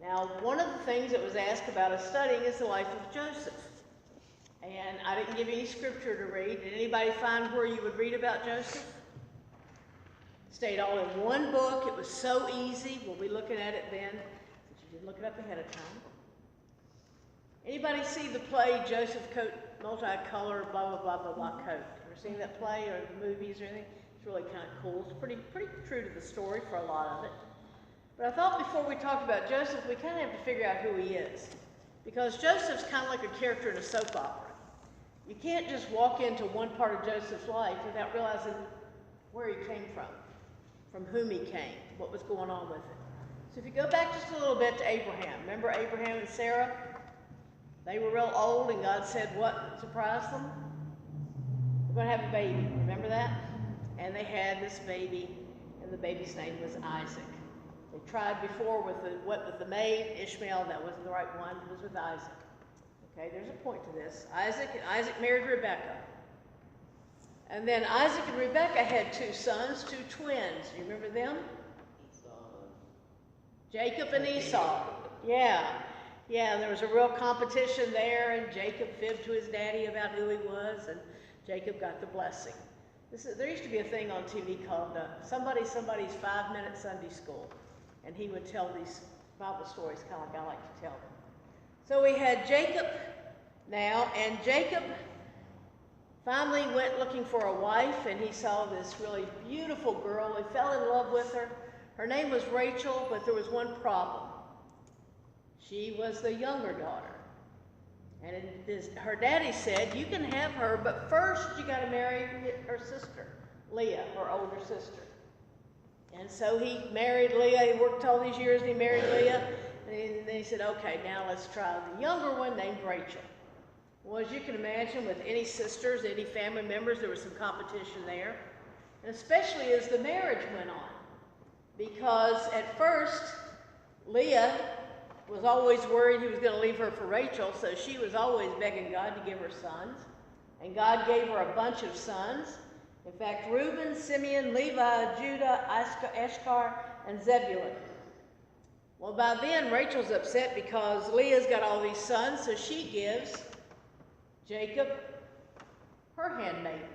Now, one of the things that was asked about us studying is the life of Joseph. And I didn't give you any scripture to read. Did anybody find where you would read about Joseph? It stayed all in one book. It was so easy. We'll be looking at it then, since you didn't look it up ahead of time. Anybody see the play Joseph Coat, multicolored, blah, blah, blah, blah, blah coat? Ever seen that play or the movies or anything? It's really kind of cool. It's pretty true to the story for a lot of it. But I thought before we talked about Joseph, we kind of have to figure out who he is. Because Joseph's kind of like a character in a soap opera. You can't just walk into one part of Joseph's life without realizing where he came from whom he came, what was going on with it. So if you go back just a little bit to Abraham, remember Abraham and Sarah? They were real old, and God said what surprised them? We're going to have a baby. Remember that? And they had this baby, and the baby's name was Isaac. They tried before with the maid, Ishmael. That wasn't the right one. It was with Isaac. Okay, there's a point to this. Isaac married Rebekah. And then Isaac and Rebekah had two sons, two twins. Do you remember them? Jacob and Esau. Yeah, and there was a real competition there, and Jacob fibbed to his daddy about who he was, and Jacob got the blessing. There used to be a thing on TV called Somebody's 5-Minute Sunday School, and he would tell these Bible stories kind of like I like to tell them. So we had Jacob now, and Jacob finally went looking for a wife, and he saw this really beautiful girl. He fell in love with her. Her name was Rachel, but there was one problem. She was the younger daughter. And her daddy said, you can have her, but first you got to marry her sister, Leah, her older sister. And so he married Leah. He worked all these years, and he married Leah. And then he said, okay, now let's try the younger one named Rachel. Well, as you can imagine, with any sisters, any family members, there was some competition there. And especially as the marriage went on. Because at first, Leah was always worried he was going to leave her for Rachel, so she was always begging God to give her sons. And God gave her a bunch of sons. In fact, Reuben, Simeon, Levi, Judah, Issachar, and Zebulun. Well, by then, Rachel's upset because Leah's got all these sons, so she gives Jacob her handmaiden,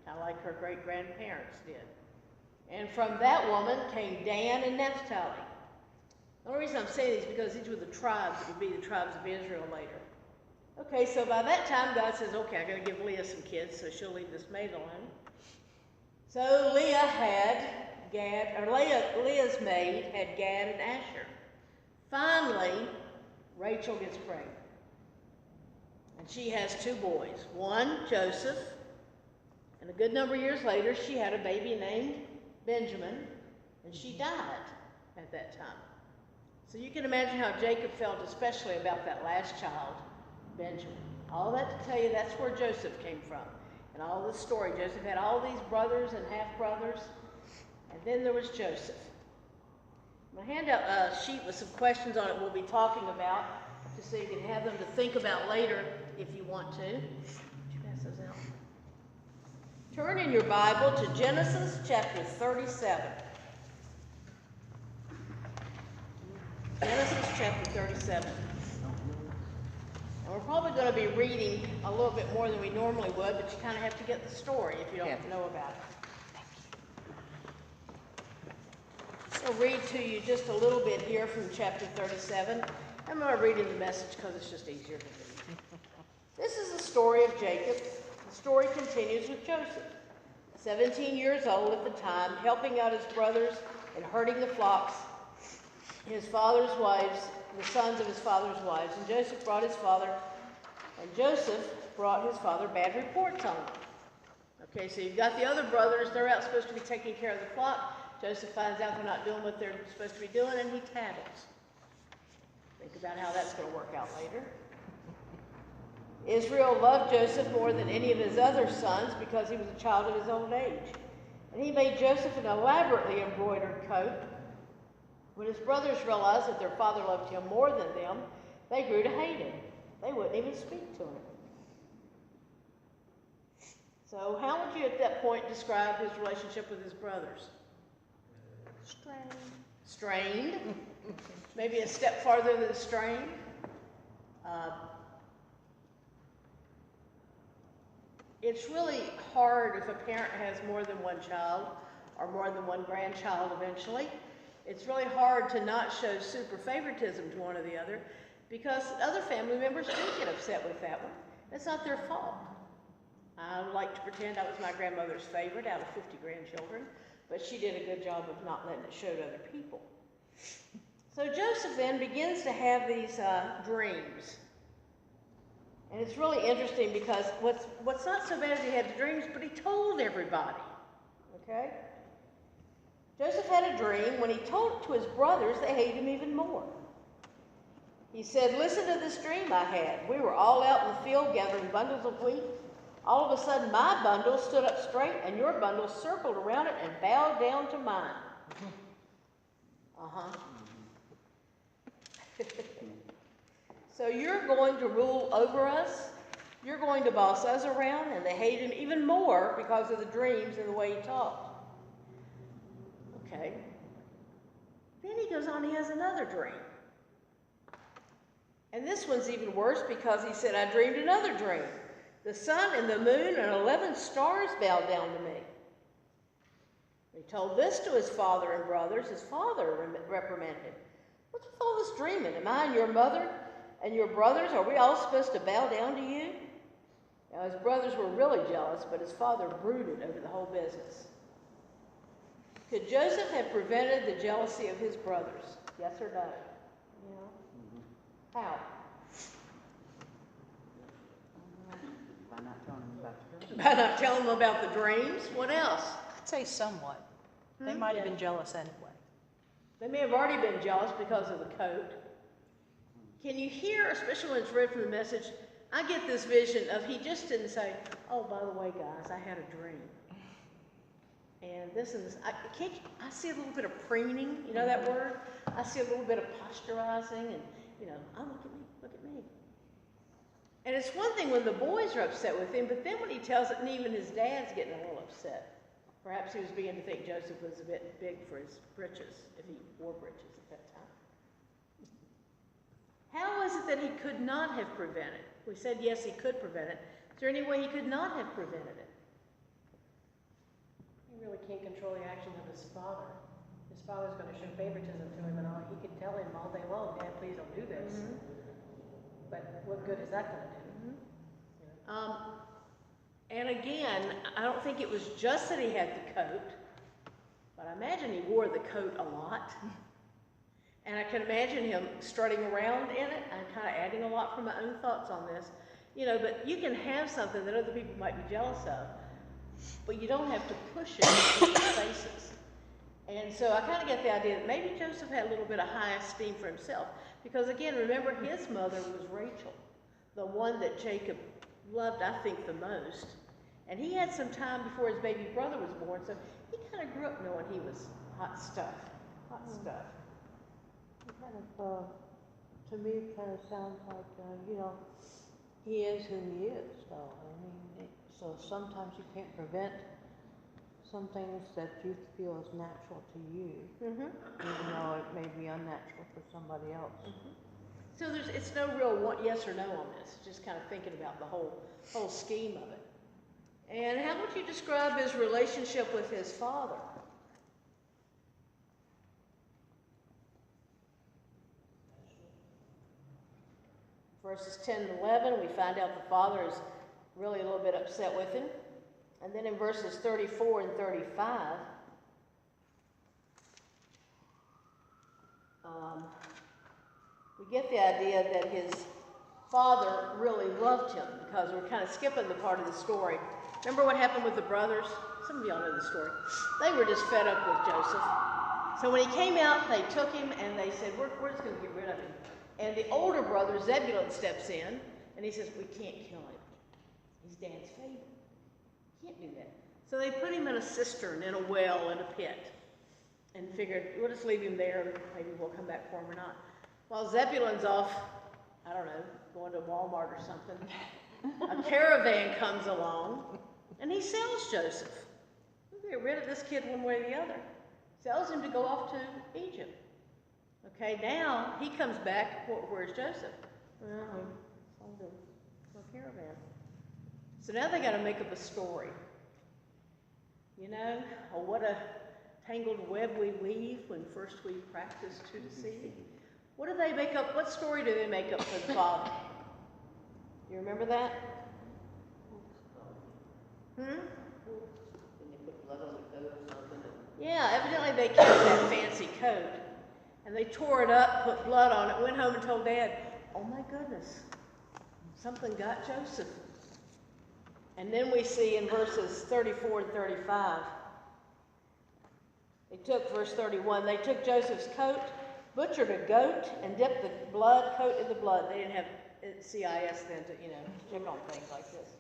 kind of like her great-grandparents did. And from that woman came Dan and Naphtali. The only reason I'm saying this is because these were the tribes that would be the tribes of Israel later. Okay, so by that time, God says, okay, I got to give Leah some kids, so she'll leave this maid alone. So Leah had Leah's maid had Gad and Asher. Finally, Rachel gets pregnant. And she has two boys. One, Joseph, and a good number of years later, she had a baby named Benjamin, and she died at that time. So you can imagine how Jacob felt, especially about that last child, Benjamin. All that to tell you, that's where Joseph came from. And all this story, Joseph had all these brothers and half-brothers, and then there was Joseph. I'm going to hand out a sheet with some questions on it we'll be talking about, just so you can have them to think about later if you want to. Would you pass those out? Turn in your Bible to Genesis chapter 37. Genesis chapter 37. And we're probably going to be reading a little bit more than we normally would, but you kind of have to get the story if you don't know about it. I'll read to you just a little bit here from chapter 37. I'm going to read in the Message because it's just easier to read. This is the story of Jacob. The story continues with Joseph, 17 years old at the time, helping out his brothers and herding the flocks, his father's wives, the sons of his father's wives. And Joseph brought his father bad reports on him. Okay, so you've got the other brothers. They're out supposed to be taking care of the flock. Joseph finds out they're not doing what they're supposed to be doing, and he tattles. Think about how that's going to work out later. Israel loved Joseph more than any of his other sons because he was a child of his old age. And he made Joseph an elaborately embroidered coat. When his brothers realized that their father loved him more than them, they grew to hate him. They wouldn't even speak to him. So how would you at that point describe his relationship with his brothers? Strained. strained, maybe a step farther than strained. It's really hard if a parent has more than one child or more than one grandchild eventually. It's really hard to not show super favoritism to one or the other because other family members do get upset with that one. It's not their fault. I like to pretend I was my grandmother's favorite out of 50 grandchildren, but she did a good job of not letting it show to other people. So Joseph then begins to have these dreams. And it's really interesting because what's not so bad is he had the dreams, but he told everybody, okay? Joseph had a dream. When he told it to his brothers, they hated him even more. He said, listen to this dream I had. We were all out in the field gathering bundles of wheat. All of a sudden, my bundle stood up straight, and your bundle circled around it and bowed down to mine. So you're going to rule over us? You're going to boss us around? And they hate him even more because of the dreams and the way he talked. Okay. Then he goes on, he has another dream. And this one's even worse because he said, I dreamed another dream. The sun and the moon and 11 stars bowed down to me. He told this to his father and brothers. His father reprimanded him. What's with all this dreaming? Am I and your mother and your brothers, are we all supposed to bow down to you? Now his brothers were really jealous, but his father brooded over the whole business. Could Joseph have prevented the jealousy of his brothers? Yes or no? Yeah. How? By not telling them about the dreams. By not telling them about the dreams? What else? I'd say somewhat. They might have been jealous anyway. They may have already been jealous because of the coat. Can you hear, especially when it's read from the Message, I get this vision of he just didn't say, oh, by the way, guys, I had a dream. And this and this. I see a little bit of preening, you know that word? I see a little bit of posturizing and, oh, look at me. And it's one thing when the boys are upset with him, but then when he tells it, and even his dad's getting a little upset. Perhaps he was beginning to think Joseph was a bit big for his britches, if he wore britches at that time. How is it that he could not have prevented? We said, yes, he could prevent it. Is there any way he could not have prevented it? He really can't control the actions of his father. His father's going to show favoritism to him and all. He could tell him all day long, Dad, please don't do this. But what good is that going to do? And again, I don't think it was just that he had the coat, but I imagine he wore the coat a lot. And I can imagine him strutting around in it. I'm kind of adding a lot from my own thoughts on this. But you can have something that other people might be jealous of, but you don't have to push it in people's faces. And so I kind of get the idea that maybe Joseph had a little bit of high esteem for himself. Because again, remember, his mother was Rachel, the one that Jacob loved, I think, the most. And he had some time before his baby brother was born, so he kind of grew up knowing he was hot stuff. Hot stuff. It kind of, to me, it kind of sounds like, he is who he is, though. So sometimes you can't prevent some things that you feel is natural to you, even though it may be unnatural for somebody else. So it's no real yes or no on this. It's just kind of thinking about the whole scheme of it. And how would you describe his relationship with his father? Verses 10 and 11, we find out the father is really a little bit upset with him. And then in verses 34 and 35, we get the idea that his father really loved him, because we're kind of skipping the part of the story. Remember what happened with the brothers? Some of y'all know the story. They were just fed up with Joseph. So when he came out, they took him and they said, we're just going to get rid of him. And the older brother, Zebulun, steps in and he says, we can't kill him. He's Dad's favorite. Can't do that. So they put him in a cistern, in a well, in a pit, and figured, we'll just leave him there, and maybe we'll come back for him or not. While Zebulun's off, I don't know, going to Walmart or something, a caravan comes along, and he sells Joseph. We'll get rid of this kid one way or the other. tells him to go off to Egypt. Okay, now he comes back. Where's Joseph? Well, he sold him to a caravan. So now they got to make up a story. You know, oh, what a tangled web we weave when first we practice to deceive. What do they make up? What story do they make up for the father? Do you remember that? Hmm? Did they put blood on the coat or something? Yeah, evidently they kept that fancy coat. And they tore it up, put blood on it, went home and told Dad, oh my goodness, something got Joseph. And then we see in verses 34 and 35, they took, verse 31, they took Joseph's coat, butchered a goat, and dipped the coat in the blood. They didn't have CIS then to, check on things like this.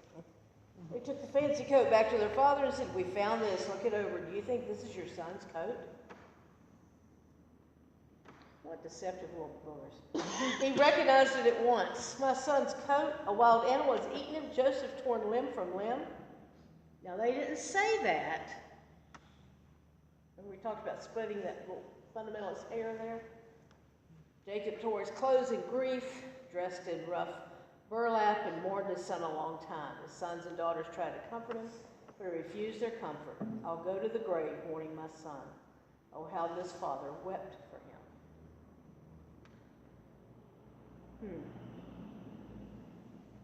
They took the fancy coat back to their father and said, we found this, look it over. Do you think this is your son's coat? What deceptive little boogers. He recognized it at once. My son's coat, a wild animal has eaten him, Joseph torn limb from limb. Now they didn't say that. Remember we talked about splitting that little fundamentalist hair there? Jacob tore his clothes in grief, dressed in rough burlap, and mourned his son a long time. His sons and daughters tried to comfort him, but he refused their comfort. I'll go to the grave mourning my son. Oh, how this father wept for him.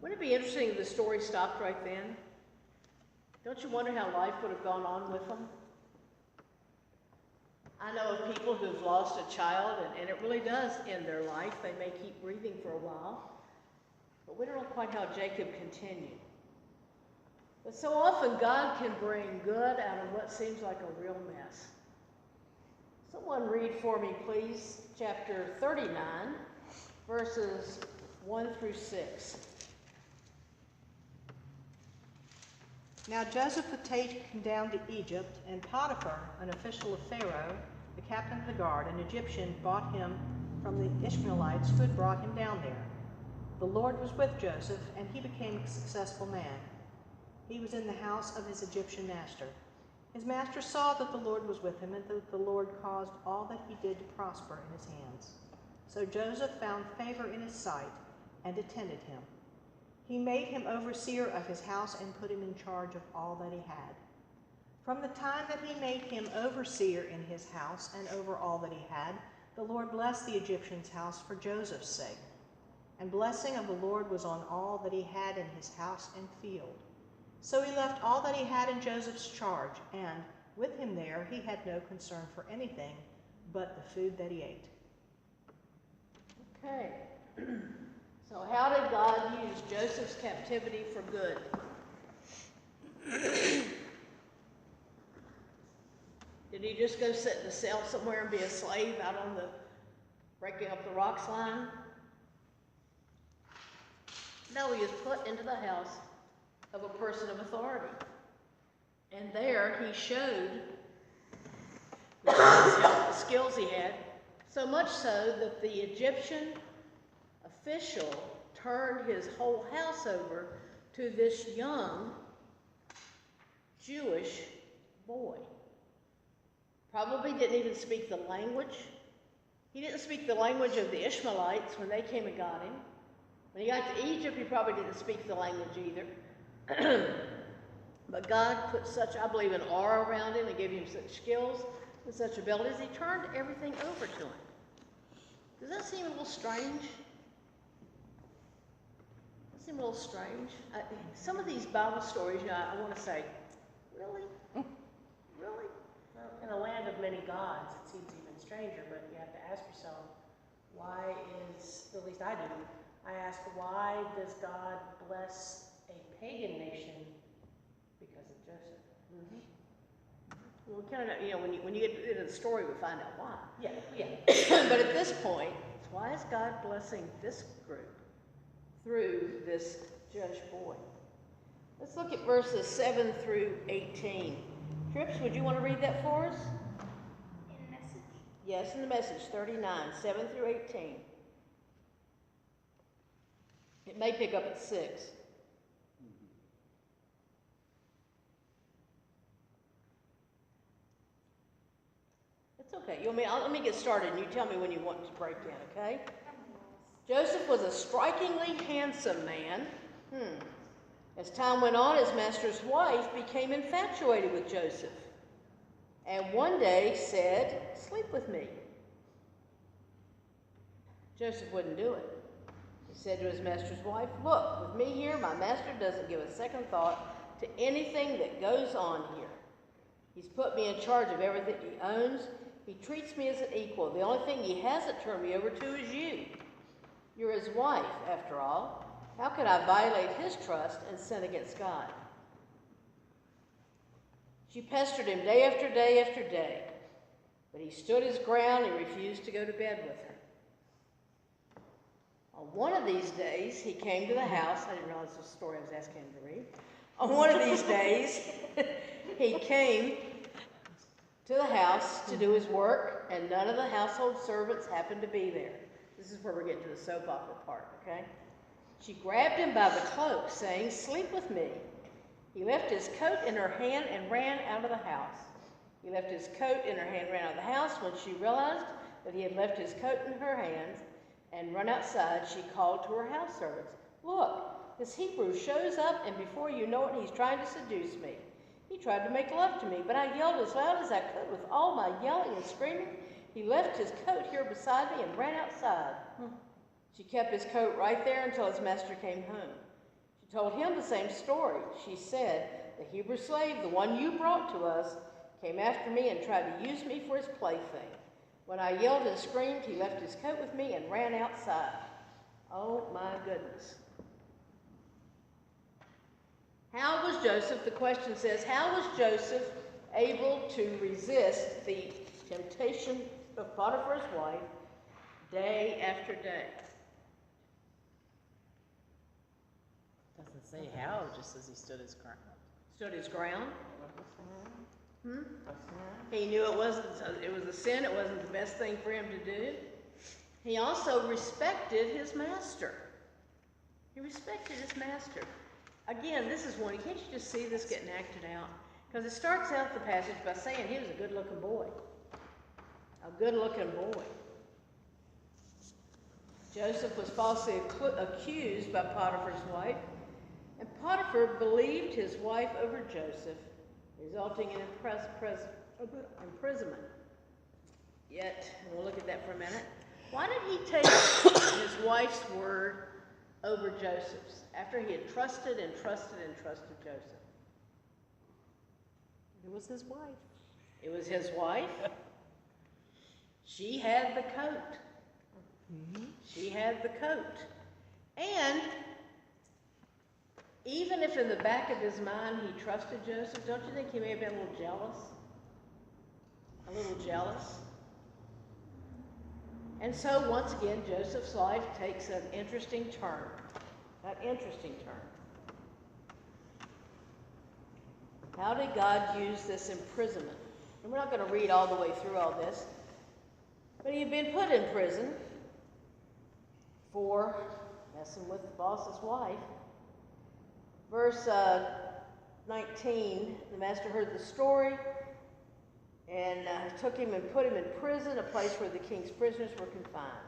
Wouldn't it be interesting if the story stopped right then? Don't you wonder how life would have gone on with them? I know of people who've lost a child, and it really does end their life. They may keep breathing for a while, but we don't know quite how Jacob continued. But so often God can bring good out of what seems like a real mess. Someone read for me, please, chapter 39. Verses 1 through 6. Now Joseph was taken down to Egypt, and Potiphar, an official of Pharaoh, the captain of the guard, an Egyptian, bought him from the Ishmaelites who had brought him down there. The Lord was with Joseph, and he became a successful man. He was in the house of his Egyptian master. His master saw that the Lord was with him, and that the Lord caused all that he did to prosper in his hands. So Joseph found favor in his sight and attended him. He made him overseer of his house and put him in charge of all that he had. From the time that he made him overseer in his house and over all that he had, the Lord blessed the Egyptian's house for Joseph's sake. And blessing of the Lord was on all that he had in his house and field. So he left all that he had in Joseph's charge, and with him there he had no concern for anything but the food that he ate. Okay, so how did God use Joseph's captivity for good? Did he just go sit in a cell somewhere and be a slave out on the breaking up the rocks line? No, he was put into the house of a person of authority. And there he showed the skills he had, so much so that the Egyptian official turned his whole house over to this young Jewish boy. Probably didn't even speak the language. He didn't speak the language of the Ishmaelites when they came and got him. When he got to Egypt, he probably didn't speak the language either. But God put such, I believe, an aura around him and gave him such skills and such abilities, he turned everything over to him. Does that seem a little strange? Does that seem a little strange? Some of these Bible stories, I want to say, really? Really? Well, in a land of many gods, it seems even stranger, but you have to ask yourself, why is, at least I do, I ask, why does God bless a pagan nation because of Joseph? Mm-hmm. Well, kind of, when you get into the story, we find out why. Yeah. But at this point, why is God blessing this group through this Jewish boy? Let's look at verses 7 through 18. Trips, would you want to read that for us? In Message? Yes, in the Message, 39, 7 through 18. It may pick up at 6. It's okay. Let me get started and you tell me when you want to break in, okay? Joseph was a strikingly handsome man. As time went on, his master's wife became infatuated with Joseph and one day said, "Sleep with me." Joseph wouldn't do it. He said to his master's wife, "Look, with me here, my master doesn't give a second thought to anything that goes on here. He's put me in charge of everything he owns. He treats me as an equal. The only thing he hasn't turned me over to is you. You're his wife, after all. How could I violate his trust and sin against God?" She pestered him day after day after day, but he stood his ground and refused to go to bed with her. On one of these days, he came to the house. I didn't realize this was a story I was asking him to read. On one of these days, he came to the house to do his work, and none of the household servants happened to be there. This is where we're getting to the soap opera part, okay? She grabbed him by the cloak, saying, "Sleep with me." He left his coat in her hand and ran out of the house. He left his coat in her hand and ran out of the house. When she realized that he had left his coat in her hands and run outside, she called to her house servants, "Look, this Hebrew shows up, and before you know it, he's trying to seduce me. He tried to make love to me, but I yelled as loud as I could with all my yelling and screaming. He left his coat here beside me and ran outside." She kept his coat right there until his master came home. She told him the same story. She said, "The Hebrew slave, the one you brought to us, came after me and tried to use me for his plaything. When I yelled and screamed, he left his coat with me and ran outside." Oh my goodness. How was Joseph, the question says, how was Joseph able to resist the temptation of Potiphar's wife day after day? Doesn't say how, it just says he stood his ground. Stood his ground? He knew it was a sin, it wasn't the best thing for him to do. He also respected his master. He respected his master. Again, this is one, can't you just see this getting acted out? Because it starts out the passage by saying he was a good-looking boy. A good-looking boy. Joseph was falsely accused by Potiphar's wife, and Potiphar believed his wife over Joseph, resulting in imprisonment. Yet, and we'll look at that for a minute, why did he take his wife's word over Joseph's after he had trusted and trusted and trusted Joseph? It was his wife. It was his wife. She had the coat. She had the coat. And even if in the back of his mind he trusted Joseph, don't you think he may have been a little jealous? A little jealous? And so once again, Joseph's life takes an interesting turn. An interesting turn. How did God use this imprisonment? And we're not going to read all the way through all this, but he had been put in prison for messing with the boss's wife. Verse 19, the master heard the story and took him and put him in prison, a place where the king's prisoners were confined.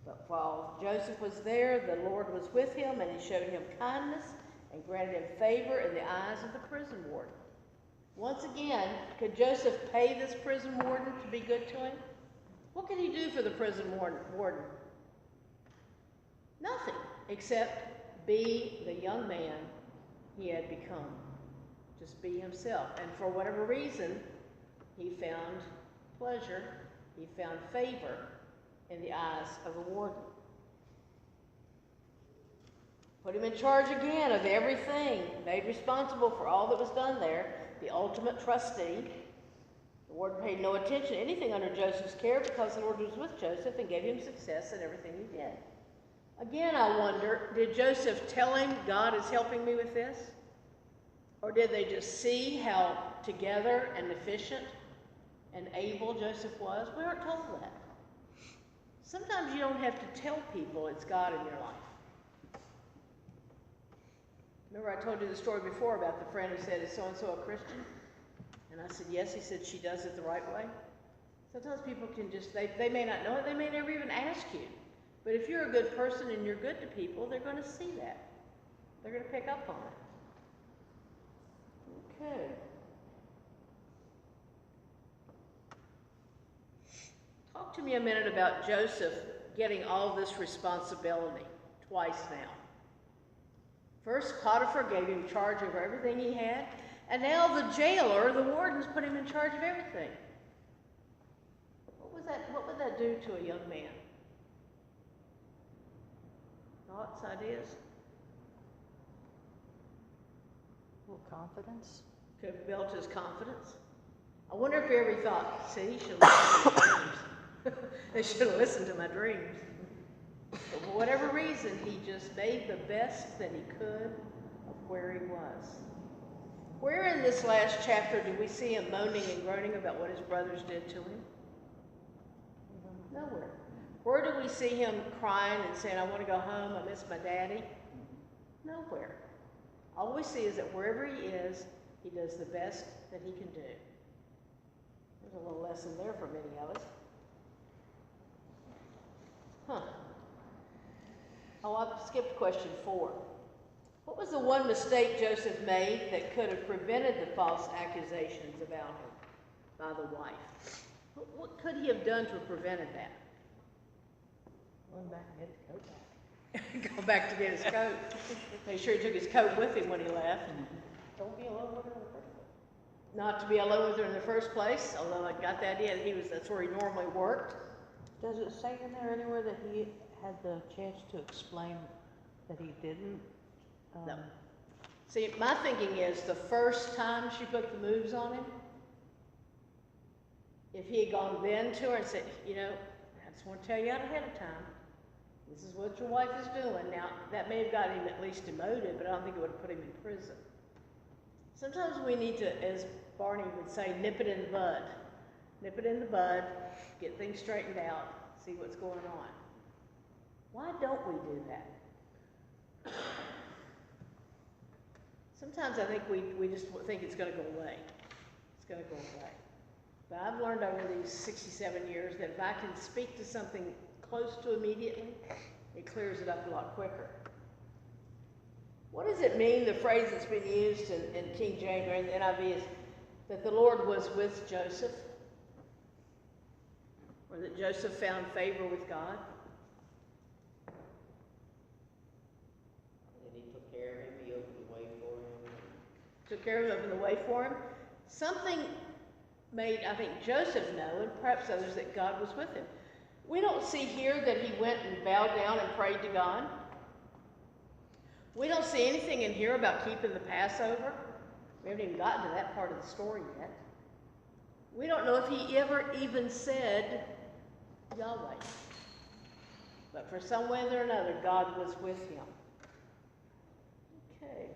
But while Joseph was there, the Lord was with him, and he showed him kindness and granted him favor in the eyes of the prison warden. Once again, could Joseph pay this prison warden to be good to him? What could he do for the prison warden? Nothing, except be the young man he had become. Just be himself. And for whatever reason, he found pleasure, he found favor in the eyes of the warden. Put him in charge again of everything, made responsible for all that was done there, the ultimate trustee. The warden paid no attention to anything under Joseph's care because the Lord was with Joseph and gave him success in everything he did. Again, I wonder, did Joseph tell him, God is helping me with this? Or did they just see how together and efficient and able Joseph was? We aren't told that. Sometimes you don't have to tell people it's God in your life. Remember I told you the story before about the friend who said, "Is so-and-so a Christian?" And I said, "Yes." He said, "She does it the right way?" Sometimes people can just, they may not know it, they may never even ask you. But if you're a good person and you're good to people, they're going to see that. They're going to pick up on it. Okay. Talk to me a minute about Joseph getting all this responsibility twice now. First, Potiphar gave him charge over everything he had, and now the jailer, the wardens, put him in charge of everything. What would that do to a young man? Thoughts, ideas? A little confidence. Could have built his confidence. I wonder if he ever thought, see, he should listen to my dreams. They should have listened to my dreams. But for whatever reason, he just made the best that he could of where he was. Where in this last chapter do we see him moaning and groaning about what his brothers did to him? Nowhere. Where do we see him crying and saying, I want to go home, I miss my daddy? Nowhere. All we see is that wherever he is, he does the best that he can do. There's a little lesson there for many of us. Oh, I skipped question 4. What was the one mistake Joseph made that could have prevented the false accusations about him by the wife? What could he have done to have prevented that? Going back and get his coat back. Go back to get his coat. Make sure he took his coat with him when he left. Don't be alone with her in the first place. Not to be alone with her in the first place, although I got the idea that that's where he normally worked. Does it say in there anywhere that he had the chance to explain that he didn't? No. See, my thinking is the first time she put the moves on him, if he had gone then to her and said, you know, I just want to tell you out ahead of time, this is what your wife is doing. Now, that may have got him at least demoted, but I don't think it would have put him in prison. Sometimes we need to, as Barney would say, nip it in the bud. Nip it in the bud, get things straightened out, see what's going on. Why don't we do that? Sometimes I think we just think it's going to go away. It's going to go away. But I've learned over these 67 years that if I can speak to something close to immediately, it clears it up a lot quicker. What does it mean, the phrase that's been used in King James or in the NIV is that the Lord was with Joseph? Or that Joseph found favor with God? And he took care of him, he opened the way for him. Took care of him, opened the way for him. Something made, I think, Joseph know, and perhaps others, that God was with him. We don't see here that he went and bowed down and prayed to God. We don't see anything in here about keeping the Passover. We haven't even gotten to that part of the story yet. We don't know if he ever even said Yahweh. But for some way or another, God was with him. Okay,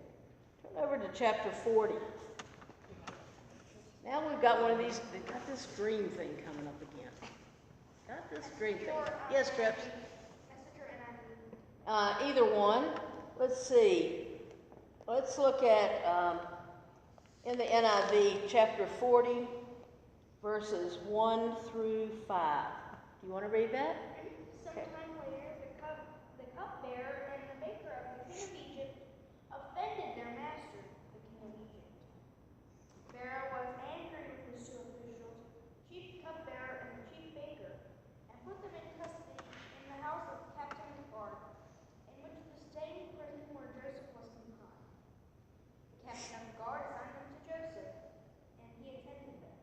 turn over to chapter 40. Now we've got one of these, they've got this dream thing coming up again. Got this dream thing. Yes, Trips? Either one. Let's see. Let's look at, in the NIV, chapter 40, verses 1 through 5. Do you want to read that? Sometime later, the cupbearer and the baker of the king of Egypt offended their master, the king of Egypt. Pharaoh was angry with his 2 officials, chief cupbearer and the chief baker, and put them in custody in the house of the captain of the guard, in which the same prison where Joseph was confined. The captain of the guard assigned them to Joseph, and he attended them.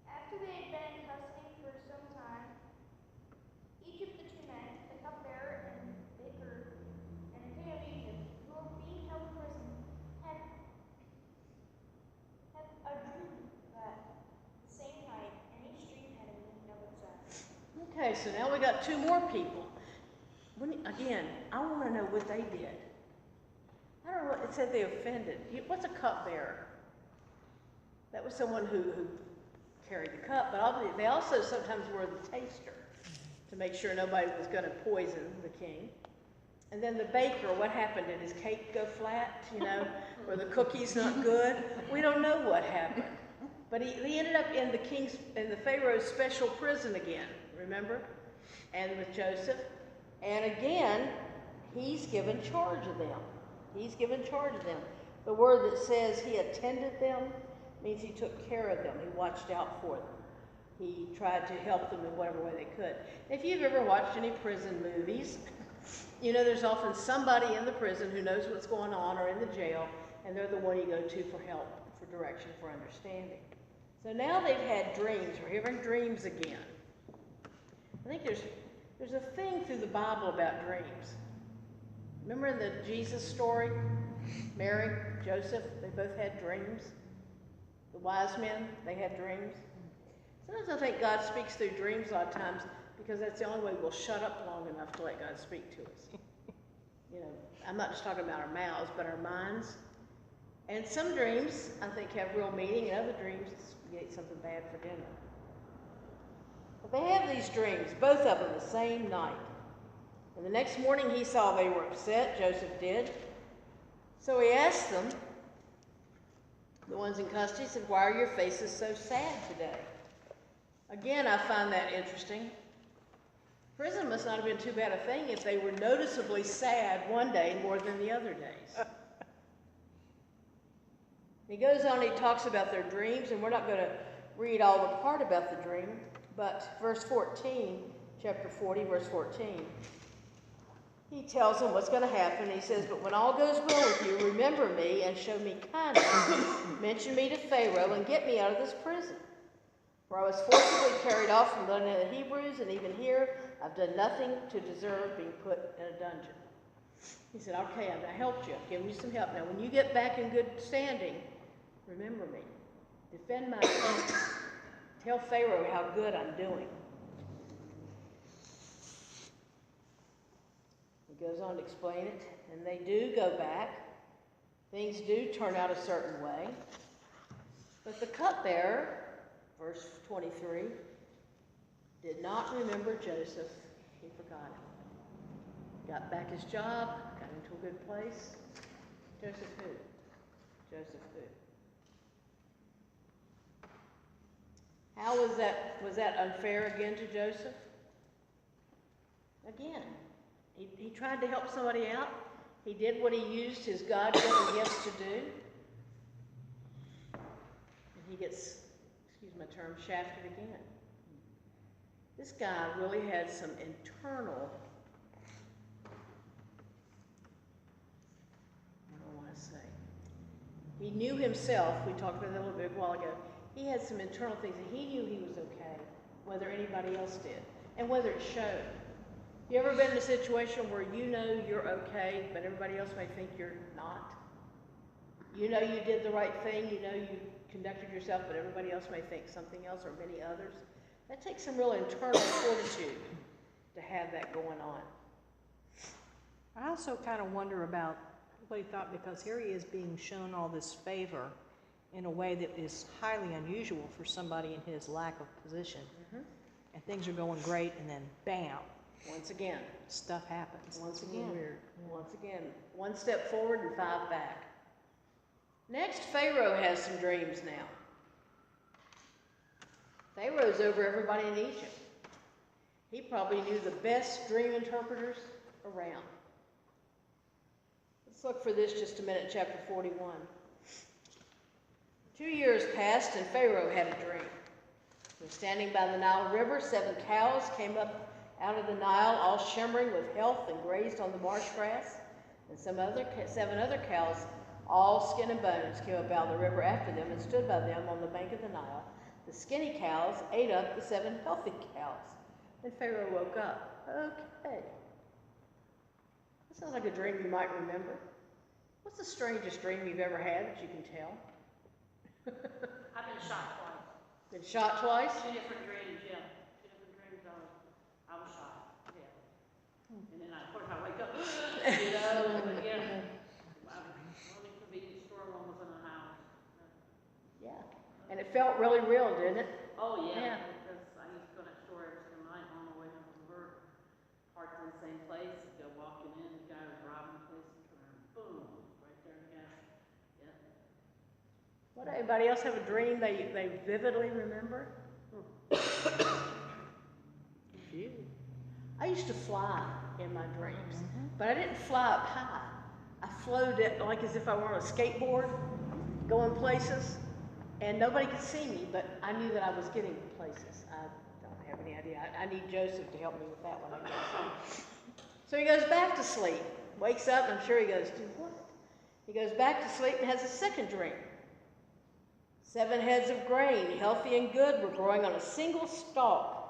After they had been in custody for some time, each of the 2 men, the cupbearer and baker, and the king of Egypt, who were being held in prison, had a dream that the same night, and each dream had a meaning of its own. Okay, so now we got 2 more people. Again, I want to know what they did. I don't know what it said they offended. What's a cupbearer? That was someone who carried the cup, but they also sometimes were the taster to make sure nobody was going to poison the king. And then the baker, what happened? Did his cake go flat, you know? Were the cookies not good? We don't know what happened. But he ended up in the Pharaoh's special prison again, remember? And with Joseph. And again, he's given charge of them. He's given charge of them. The word that says he attended them means he took care of them. He watched out for them. He tried to help them in whatever way they could. If you've ever watched any prison movies, you know there's often somebody in the prison who knows what's going on or in the jail, and they're the one you go to for help, for direction, for understanding. So now they've had dreams. We're having dreams again. I think there's a thing through the Bible about dreams. Remember in the Jesus story, Mary, Joseph, they both had dreams. The wise men, they had dreams. Sometimes I think God speaks through dreams a lot of times because that's the only way we'll shut up long enough to let God speak to us. You know, I'm not just talking about our mouths, but our minds. And some dreams, I think, have real meaning, and other dreams, you ate something bad for dinner. But they have these dreams, both of them the same night. And the next morning he saw they were upset, Joseph did. So he asked them, the ones in custody, said, "Why are your faces so sad today?" Again, I find that interesting. Prison must not have been too bad a thing if they were noticeably sad one day more than the other days. He goes on, he talks about their dreams, and we're not going to read all the part about the dream, but verse 14, chapter 40, verse 14, he tells them what's going to happen. He says, "But when all goes well with you, remember me and show me kindness. Mention me to Pharaoh and get me out of this prison. For I was forcibly carried off from the land of the Hebrews, and even here I've done nothing to deserve being put in a dungeon." He said, "Okay, I helped you. I've given you some help. Now, when you get back in good standing, remember me. Defend my case. Tell Pharaoh how good I'm doing." He goes on to explain it, and they do go back. Things do turn out a certain way. But the cupbearer, verse 23, did not remember Joseph. He forgot him. Got back his job, got into a good place. Joseph who? Joseph who? How was that? Was that unfair again to Joseph? Again, he tried to help somebody out. He did what he used his God-given gifts to do. And he gets, excuse my term, shafted again. This guy really had some internal, I don't want to say. He knew himself, we talked about that a little bit a while ago. He had some internal things that he knew he was okay, whether anybody else did, and whether it showed. You ever been in a situation where you know you're okay, but everybody else may think you're not? You know you did the right thing, you know you conducted yourself, but everybody else may think something else, or many others. That takes some real internal fortitude to have that going on. I also kind of wonder about what he thought, because here he is being shown all this favor in a way that is highly unusual for somebody in his lack of position. Mm-hmm. And things are going great, and then bam, Once again. stuff happens. Once It's a little again. weird. Once again. One step forward and 5 back. Next, Pharaoh has some dreams now. Pharaoh's over everybody in Egypt. He probably knew the best dream interpreters around. Let's look for this just a minute, chapter 41. 2 years passed, and Pharaoh had a dream. He was standing by the Nile River. 7 cows came up out of the Nile, all shimmering with health, and grazed on the marsh grass. And 7 other cows, all skin and bones, came up out of the river after them and stood by them on the bank of the Nile. The skinny cows ate up the 7 healthy cows. And Pharaoh woke up. Okay. That sounds like a dream you might remember. What's the strangest dream you've ever had that you can tell? I've been shot twice. Been shot twice? 2 different dreams, yeah. 2 different dreams I was shot, yeah. And then of course I wake up, you know, but yeah. One in the convenience store, one was in a house. Yeah. And it felt really real, didn't it? Oh, Yeah. yeah, because I used to go to that store every single night on my way home from work. Parked in the same place, go walking in, the guy was robbing the place and turn, boom, right there in the gas. Yeah. What, anybody else have a dream they vividly remember? Phew. I used to fly in my dreams, but I didn't fly up high. I floated like as if I were on a skateboard, going places, and nobody could see me, but I knew that I was getting places. I don't have any idea. I need Joseph to help me with that one, I guess. So he goes back to sleep, wakes up, and I'm sure he goes, do what? He goes back to sleep and has a second dream. 7 heads of grain, healthy and good, were growing on a single stalk.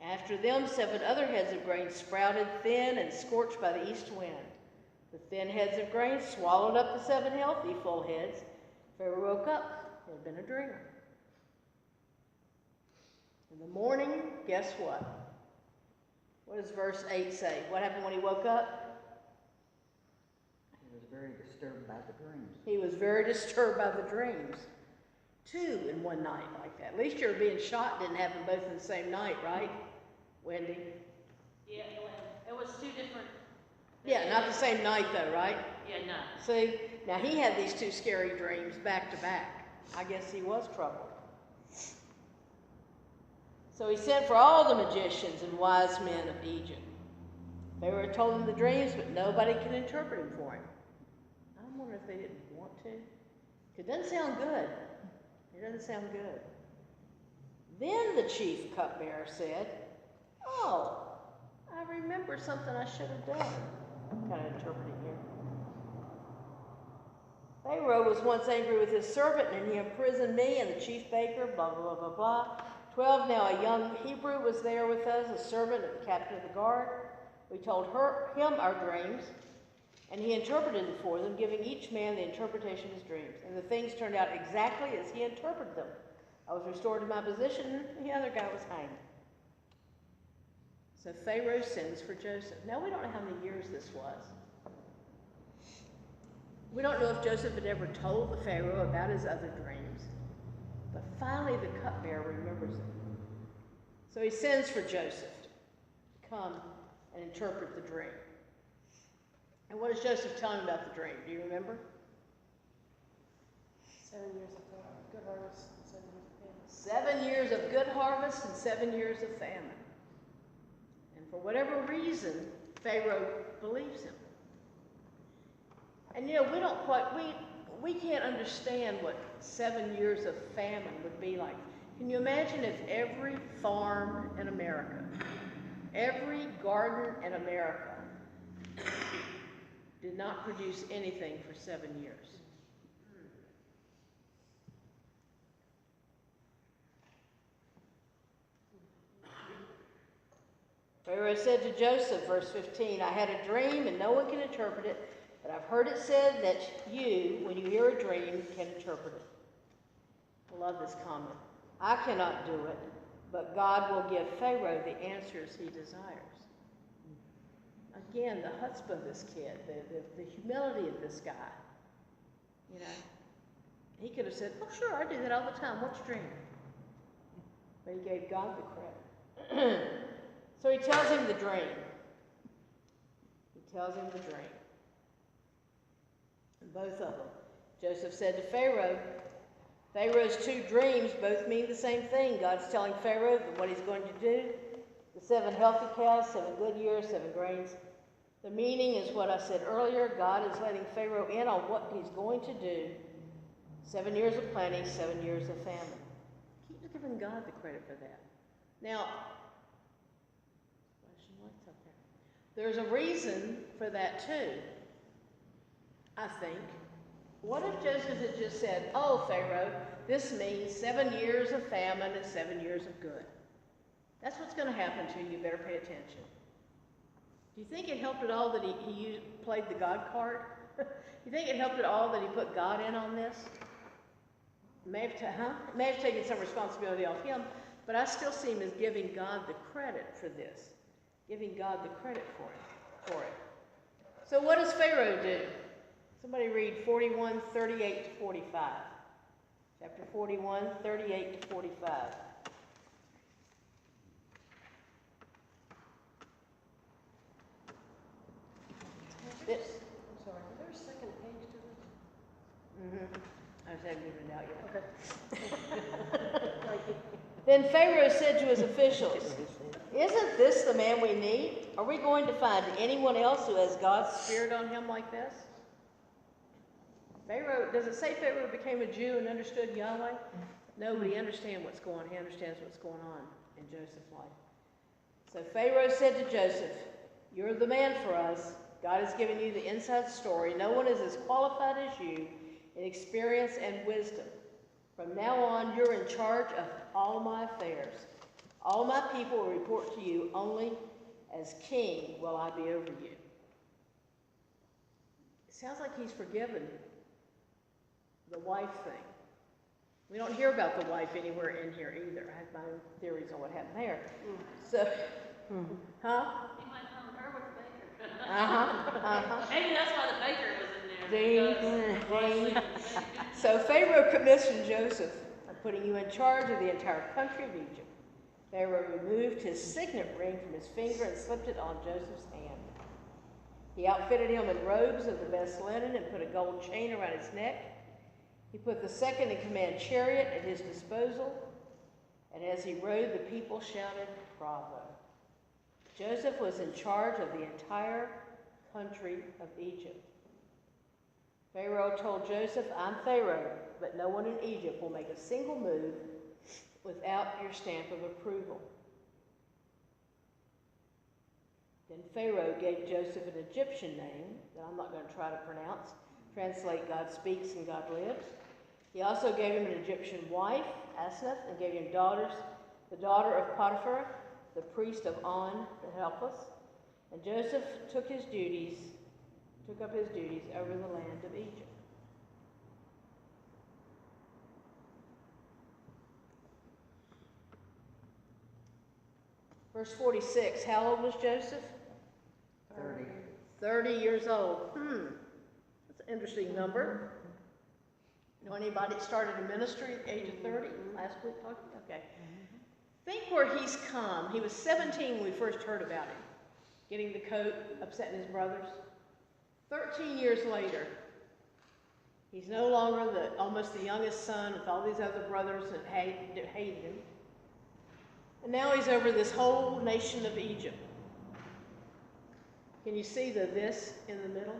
After them, 7 other heads of grain sprouted thin and scorched by the east wind. The thin heads of grain swallowed up the 7 healthy, full heads. Pharaoh woke up. He had been a dreamer. In the morning, guess what? What does verse 8 say? What happened when he woke up? He was very disturbed by the dreams. He was very disturbed by the dreams. 2 in one night like that. At least you're being shot didn't happen both in the same night, right, Wendy? Yeah, it was 2 different. Yeah, not the same night though, right? Yeah, no. See, now he had these 2 scary dreams back to back. I guess he was troubled. So he sent for all the magicians and wise men of Egypt. Pharaoh told them the dreams, but nobody could interpret them for him. I wonder if they didn't want to. It doesn't sound good. It doesn't sound good. Then the chief cupbearer said, oh, I remember something I should have done. I'm kind of interpreting here. Pharaoh was once angry with his servant, and he imprisoned me and the chief baker, blah, blah, blah, blah, blah. 12, now a young Hebrew was there with us, a servant of the captain of the guard. We told him our dreams, and he interpreted them for them, giving each man the interpretation of his dreams. And the things turned out exactly as he interpreted them. I was restored to my position, and the other guy was hanged. So Pharaoh sends for Joseph. Now, we don't know how many years this was. We don't know if Joseph had ever told the Pharaoh about his other dreams. But finally, the cupbearer remembers it. So he sends for Joseph to come and interpret the dream. And what does Joseph tell him about the dream? Do you remember? 7 years of good harvest and 7 years of famine. 7 years of good harvest and 7 years of famine. And for whatever reason, Pharaoh believes him. And you know, we can't understand what 7 years of famine would be like. Can you imagine if every farm in America, every garden in America did not produce anything for 7 years? Pharaoh said to Joseph, verse 15, I had a dream and no one can interpret it, but I've heard it said that you, when you hear a dream, can interpret it. I love this comment. I cannot do it, but God will give Pharaoh the answers he desires. Again, the chutzpah of this kid, the humility of this guy. You know, he could have said, oh, sure, I do that all the time. What's your dream? But he gave God the credit. So he tells him the dream. He tells him the dream. And both of them. Joseph said to Pharaoh, Pharaoh's 2 dreams both mean the same thing. God's telling Pharaoh what he's going to do. The 7 healthy cows, 7 good years, 7 grains. The meaning is what I said earlier. God is letting Pharaoh in on what he's going to do. 7 years of plenty, 7 years of famine. Keep giving God the credit for that. Now, there's a reason for that too, I think. What if Joseph had just said, oh, Pharaoh, this means 7 years of famine and 7 years of good. That's what's going to happen to you. You better pay attention. Do you think it helped at all that he played the God card? You think it helped at all that he put God in on this? It may have taken some responsibility off him, but I still see him as giving God the credit for this. Giving God the credit for it. So what does Pharaoh do? Somebody read 41, 38 to 45. Chapter 41, 38 to 45. I'm sorry, is there a second page to this? I just haven't given it out yet. Okay. Then Pharaoh said to his officials, "Isn't this the man we need? Are we going to find anyone else who has God's Spirit on him like this?" Pharaoh, does it say Pharaoh became a Jew and understood Yahweh? No, but he understands what's going on. He understands what's going on in Joseph's life. So Pharaoh said to Joseph, "You're the man for us. God has given you the inside story. No one is as qualified as you in experience and wisdom. From now on, you're in charge of all my affairs. All my people will report to you. Only as king will I be over you." It sounds like he's forgiven the wife thing. We don't hear about the wife anywhere in here either. I have my own theories on what happened there. So, huh? He went home her with the baker. Maybe that's why the baker was in there. Ding, because- ding. So Pharaoh commissioned Joseph, "I'm putting you in charge of the entire country of Egypt." Pharaoh removed his signet ring from his finger and slipped it on Joseph's hand. He outfitted him in robes of the best linen and put a gold chain around his neck. He put the second in command chariot at his disposal, and as he rode, the people shouted, "Bravo." Joseph was in charge of the entire country of Egypt. Pharaoh told Joseph, "I'm Pharaoh, but no one in Egypt will make a single move without your stamp of approval." Then Pharaoh gave Joseph an Egyptian name that I'm not going to try to pronounce. Translate God speaks and God lives. He also gave him an Egyptian wife, Asenath, and gave him daughters, the daughter of Potiphar, the priest of On, the helpless. And Joseph took up his duties over the land of Egypt. Verse 46, how old was Joseph? 30. 30 years old. That's an interesting number. Know anybody that started a ministry at the age of 30? Last week talking? Okay. Think where he's come. He was 17 when we first heard about him. Getting the coat, upsetting his brothers. 13 years later, he's no longer almost the youngest son with all these other brothers that hated him. And now he's over this whole nation of Egypt. Can you see the this in the middle?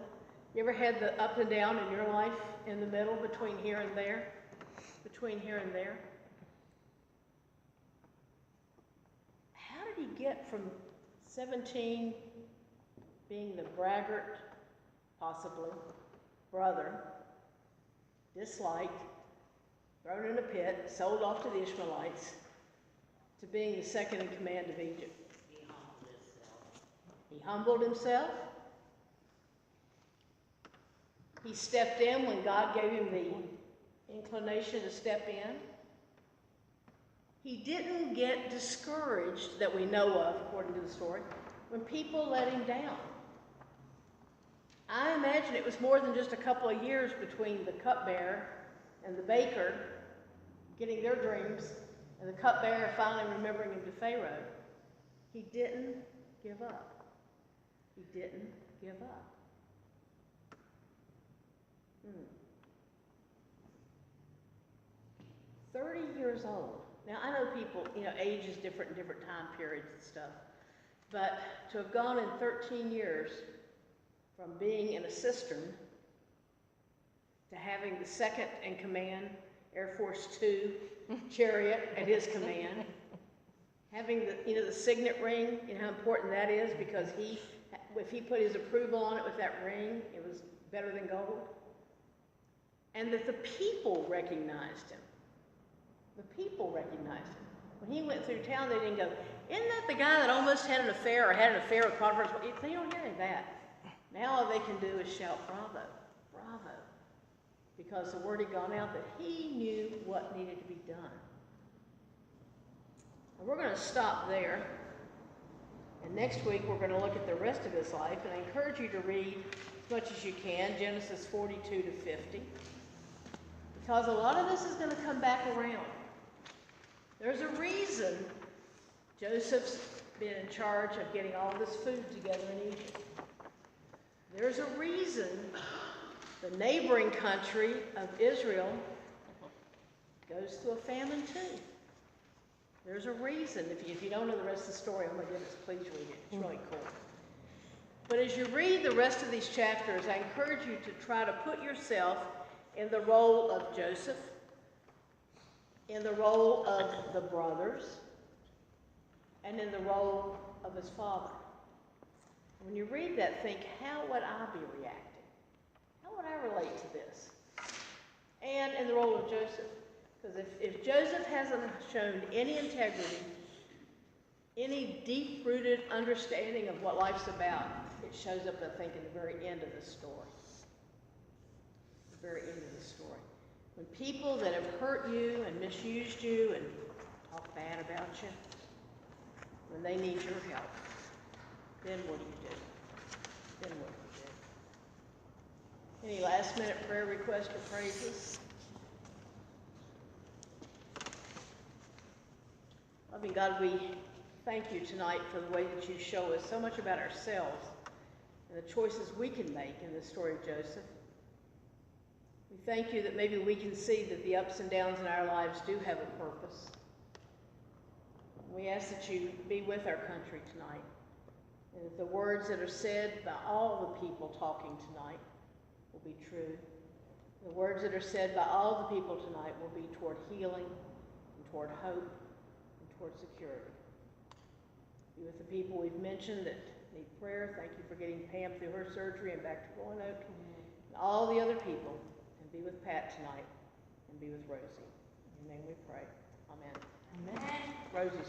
You ever had the up and down in your life in the middle between here and there? Between here and there? How did he get from 17 being the braggart, possibly, brother, disliked, thrown in a pit, sold off to the Ishmaelites, to being the second in command of Egypt? He humbled himself. He stepped in when God gave him the inclination to step in. He didn't get discouraged, that we know of, according to the story, when people let him down. I imagine it was more than just a couple of years between the cupbearer and the baker getting their dreams, and the cupbearer finally remembering him to Pharaoh. He didn't give up. He didn't give up. 30 years old. Now, I know people, age is different in different time periods and stuff, but to have gone in 13 years from being in a cistern to having the second in command, Air Force 2 chariot at his command, having the signet ring, how important that is, because if he put his approval on it with that ring, it was better than gold. And that the people recognized him. The people recognized him. When he went through town, they didn't go, "Isn't that the guy that almost had an affair or had an affair with Potiphar?" They don't hear any of that. Now all they can do is shout, "Bravo, bravo," because the word had gone out that he knew what needed to be done. And we're going to stop there. And next week, we're going to look at the rest of his life. And I encourage you to read as much as you can, Genesis 42 to 50. Because a lot of this is going to come back around. There's a reason Joseph's been in charge of getting all this food together in Egypt. There's a reason the neighboring country of Israel goes through a famine too. There's a reason. If you don't know the rest of the story, oh my goodness, please read it. It's really cool. But as you read the rest of these chapters, I encourage you to try to put yourself in the role of Joseph, in the role of the brothers, and in the role of his father. When you read that, think, how would I be reacting? How would I relate to this? And in the role of Joseph. Because if Joseph hasn't shown any integrity, any deep-rooted understanding of what life's about, it shows up, I think, in the very end of the story. The very end of the story. When people that have hurt you and misused you and talk bad about you, when they need your help, then what do you do? Then what do you do? Any last-minute prayer requests or praises? Loving God, we thank you tonight for the way that you show us so much about ourselves and the choices we can make in the story of Joseph. We thank you that maybe we can see that the ups and downs in our lives do have a purpose. We ask that you be with our country tonight, and that the words that are said by all the people talking tonight will be true. The words that are said by all the people tonight will be toward healing and toward hope and toward security. Be with the people we've mentioned that need prayer. Thank you for getting Pam through her surgery and back to Roanoke. And all the other people. And be with Pat tonight. And be with Rosie. In your name we pray. Amen. Amen. Rosie's her